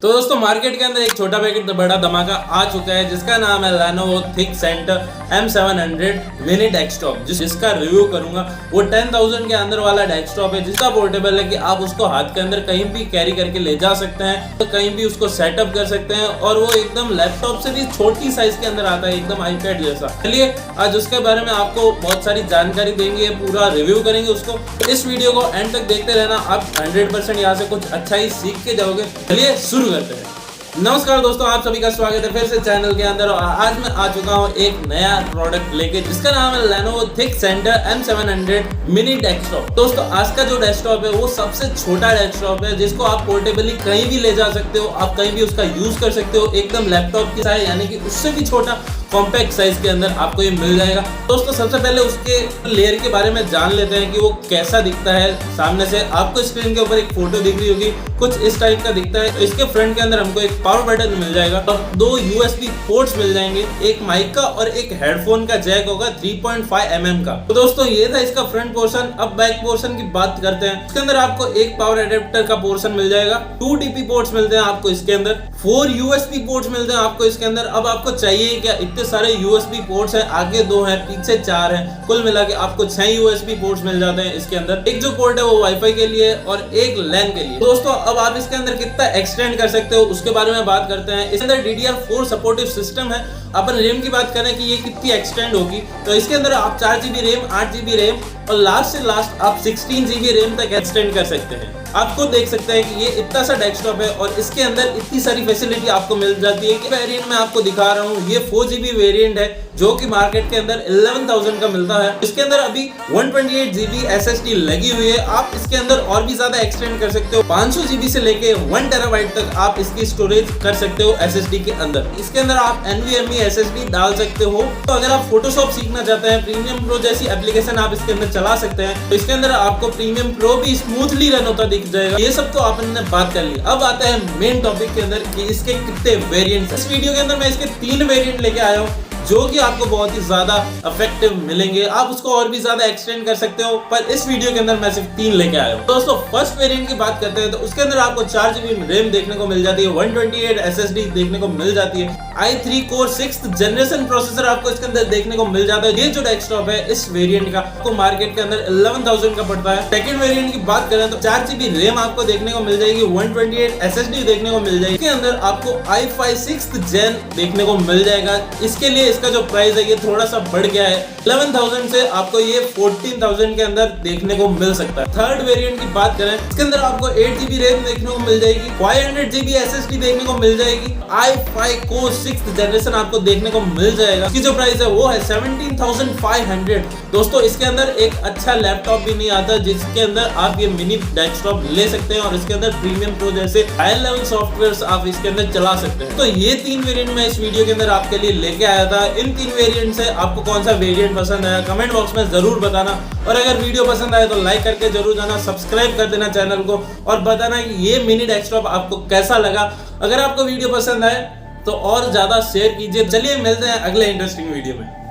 तो दोस्तों मार्केट के अंदर एक छोटा पैकेट बड़ा धमाका आ चुका है जिसका नाम है Lenovo ThinkCentre M700 mini desktop जिसका रिव्यू करूंगा। वो 10,000 के अंदर वाला डेस्कटॉप है जिसका पोर्टेबल है कि आप उसको हाथ के अंदर कहीं भी कैरी करके ले जा सकते हैं, तो कहीं भी उसको सेटअप कर सकते हैं और वो एकदम लैपटॉप से भी छोटी साइज के अंदर आता है, एकदम आईपैड जैसा। चलिए आज उसके बारे में आपको बहुत सारी जानकारी देंगे, पूरा रिव्यू करेंगे उसको। इस वीडियो को एंड तक देखते रहना, आप 100% यहाँ से कुछ अच्छा ही सीख के जाओगे। चलिए शुरू करते हैं। नमस्कार दोस्तों, आप सभी का स्वागत है फिर से चैनल के अंदर। और आज मैं आ चुका हूँ एक नया प्रोडक्ट लेके जिसका नाम है Lenovo ThinkCentre M700 mini desktop. दोस्तों आज का जो डेस्कटॉप है वो सबसे छोटा डेस्कटॉप है जिसको आप पोर्टेबली कहीं भी ले जा सकते हो, आप कहीं भी उसका यूज कर सकते हो। एकदम लैपटॉप की साइज यानी कि उससे भी छोटा कॉम्पैक्ट साइज के अंदर आपको ये मिल जाएगा। दोस्तों सबसे पहले उसके लेयर के बारे में जान लेते हैं कि वो कैसा दिखता है। सामने से आपको स्क्रीन के ऊपर एक फोटो दिख रही होगी, कुछ इस टाइप का दिखता है। तो इसके फ्रंट के अंदर हमको एक पावर बटन मिल जाएगा और दो USB पोर्ट्स मिल जाएंगे, एक माइक का और एक हेडफोन का जैक होगा 3.5 mm का। तो दोस्तों ये था इसका फ्रंट पोर्शन। अब बैक पोर्शन की बात करते हैं। इसके अंदर आपको एक पावर एडेप्टर का पोर्शन मिल जाएगा, 2 DP पोर्ट्स मिलते हैं आपको इसके अंदर, 4 USB पोर्ट्स मिलते हैं आपको इसके अंदर। अब आपको चाहिए क्या, इतने सारे USB पोर्ट्स हैं, आगे 2 हैं, पीछे 4 हैं, कुल मिला के आपको 6 USB पोर्ट्स मिल जाते हैं इसके अंदर। एक जो पोर्ट है वो वाईफाई के लिए और एक LAN के लिए। दोस्तों अब आप इसके अंदर कितना एक्सटेंड कर सकते हो उसके बारे में बात करते हैं। इसके अंदर DDR4 सपोर्टिव सिस्टम है। अपन रैम की बात करें कि ये कितनी एक्सटेंड होगी, तो इसके अंदर आप 4 GB रैम, 8 GB रैम और लास्ट से लास्ट आप 16 GB रैम तक एक्सटेंड कर सकते हैं। आपको देख सकते हैं कि ये इतना सा डेस्कटॉप है और इसके अंदर इतनी सारी फैसिलिटी आपको मिल जाती है कि वेरिएंट में आपको दिखा रहा हूँ। ये 4 GB वेरिएंट है जो कि मार्केट के अंदर 11,000 का मिलता है। इसके अंदर अभी 128 GB SSD लगी हुई है। आप इसके अंदर और भी ज्यादा एक्सटेंड कर सकते हो, 500 GB से लेके 1 TB तक आप इसकी स्टोरेज कर सकते हो SSD के अंदर। इसके अंदर आप NVMe SSD डाल सकते हो। तो अगर आप फोटोशॉप सीखना चाहते हैं, प्रीमियम प्रो जैसी एप्लीकेशन आप इसके अंदर चला सकते हैं, तो इसके अंदर आपको प्रीमियम प्रो भी स्मूथली रन होता दिख जाएगा। ये सब तो आपने बात कर ली। अब आता है मेन टॉपिक के अंदर कि इसके कितने वेरिएंट्स। इस वीडियो के अंदर मैं इसके 3 वेरिएंट लेके आया हूँ जो कि आपको बहुत ही ज्यादा इफेक्टिव मिलेंगे। आप उसको और भी ज्यादा एक्सटेंड कर सकते हो, पर इस वीडियो के अंदर मैं सिर्फ 3 लेके आया हूँ। दोस्तों फर्स्ट वेरिएंट की बात करते हैं तो उसके अंदर आपको 4 GB रैम देखने को मिल जाती है, 128 SSD देखने को मिल जाती है, i3 core 6th generation processor आपको इसके अंदर देखने को मिल जाता है। ये जो डेस्कटॉप है इस वेरिएंट का आपको मार्केट के अंदर 11,000 का पड़ता है। सेकंड वेरिएंट की बात करें तो 4 GB रैम आपको देखने को मिल जाएगी, 128 SSD देखने को मिल जाएगी। इसके अंदर आपको i5 6th gen देखने को मिल जाएगा। इसके लिए इसका जो प्राइस है ये थोड़ा सा बढ़ गया है, 11,000 से आपको ये 14,000 के अंदर देखने को मिल सकता है। थर्ड वेरिएंट की बात करें इसके अंदर आपको 8 GB रैम देखने को मिल जाएगी, 500 GB SSD देखने को मिल जाएगी, i5 कोर 6th जनरेशन आपको देखने को मिल जाएगा। इसकी जो प्राइस है वो है 17,500। दोस्तों इसके अंदर एक अच्छा लैपटॉप भी नहीं आता जिसके अंदर आप ये मिनी डेस्कटॉप ले सकते हैं और इसके अंदर प्रीमियम प्रो जैसे हाई लेवल सॉफ्टवेयर आप इसके अंदर चला सकते हैं। तो ये 3 वेरिएंट मैं इस वीडियो के अंदर आपके लिए लेके आया था। इन 3 वेरिएंट से आपको कौन सा वेरिएंट पसंद आया कमेंट बॉक्स में जरूर बताना, और अगर वीडियो पसंद आए तो लाइक करके जरूर जाना, सब्सक्राइब कर देना चैनल को और बताना कि ये मिनी डेस्कटॉप आपको कैसा लगा। अगर आपको वीडियो पसंद आए तो और ज्यादा शेयर कीजिए। चलिए मिलते हैं अगले इंटरेस्टिंग वीडियो में।